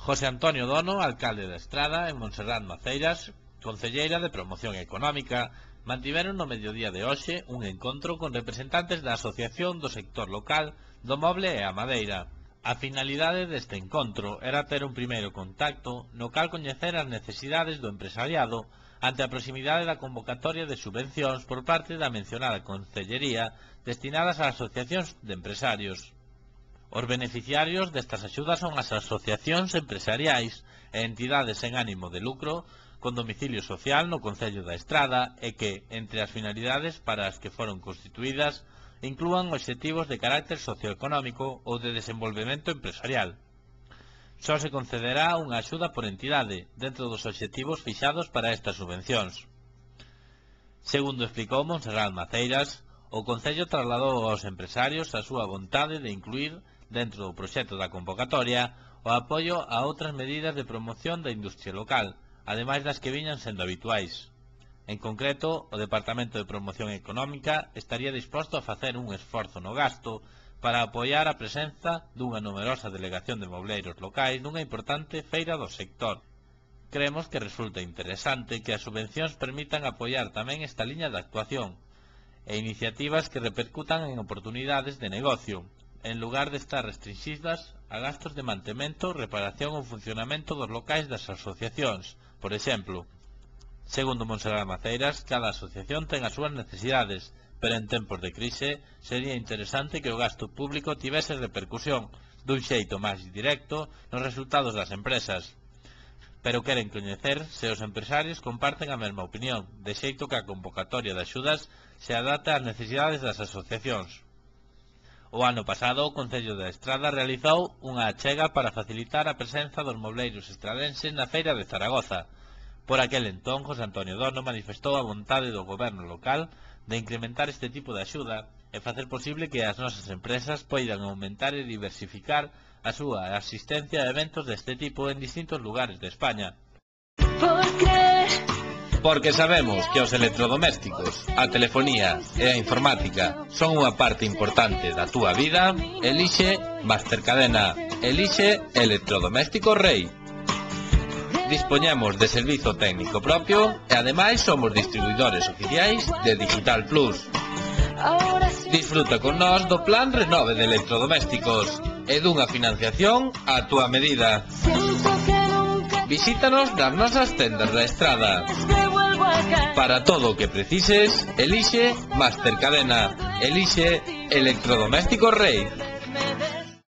José Antonio Dono, alcalde da Estrada, e Montserrat Maceiras, concelleira de Promoción Económica, mantiveron no mediodía de hoxe un encontro con representantes da Asociación do Sector Local do Moble e a Madeira. A finalidade deste encontro era ter un primeiro contacto no cal coñecer as necesidades do empresariado ante a proximidade da convocatoria de subvencións por parte da mencionada concellería destinadas a asociacións de empresarios. Os beneficiarios destas axudas son as asociacións empresariais e entidades sen ánimo de lucro con domicilio social no Concello da Estrada e que, entre as finalidades para as que foron constituídas, inclúan obxectivos de carácter socioeconómico ou de desenvolvemento empresarial. Só se concederá unha axuda por entidade dentro dos obxectivos fixados para estas subvencións. Segundo explicou Montserrat Maceiras, o Concello trasladou aos empresarios a súa vontade de incluir dentro do proxecto da convocatoria o apoio a outras medidas de promoción da industria local, ademais das que viñan sendo habituais. En concreto, o Departamento de Promoción Económica estaría disposto a facer un esforzo no gasto para apoiar a presenza dunha numerosa delegación de mobleiros locais nunha importante feira do sector. Creemos que resulta interesante que as subvencións permitan apoiar tamén esta liña de actuación e iniciativas que repercutan en oportunidades de negocio, en lugar de estar restringidas a gastos de mantemento, reparación ou funcionamento dos locais das asociacións. Por exemplo, segundo Montserrat Maceiras, cada asociación ten as súas necesidades, pero en tempos de crise sería interesante que o gasto público tivese repercusión dun xeito máis directo nos resultados das empresas. Pero queren coñecer se os empresarios comparten a mesma opinión, de xeito que a convocatoria de axudas se adapta ás necesidades das asociacións. O ano pasado, o Concello da Estrada realizou unha achega para facilitar a presenza dos mobleiros estradenses na Feira de Zaragoza. Por aquel entón, José Antonio Dono manifestou a vontade do goberno local de incrementar este tipo de axuda e facer posible que as nosas empresas poidan aumentar e diversificar a súa asistencia a eventos deste tipo en distintos lugares de España. Porque sabemos que os electrodomésticos, a telefonía e a informática son unha parte importante da túa vida, elixe Mastercadena, elixe Electrodomésticos Rei. Dispoñemos de servizo técnico propio e ademais somos distribuidores oficiais de Digital Plus. Disfruta con nós do plan Renove de electrodomésticos e dunha financiación a túa medida. Visítanos nas nosas tendas da Estrada. Para todo o que precises, elixe Mastercadena, elixe Electrodomésticos Rei.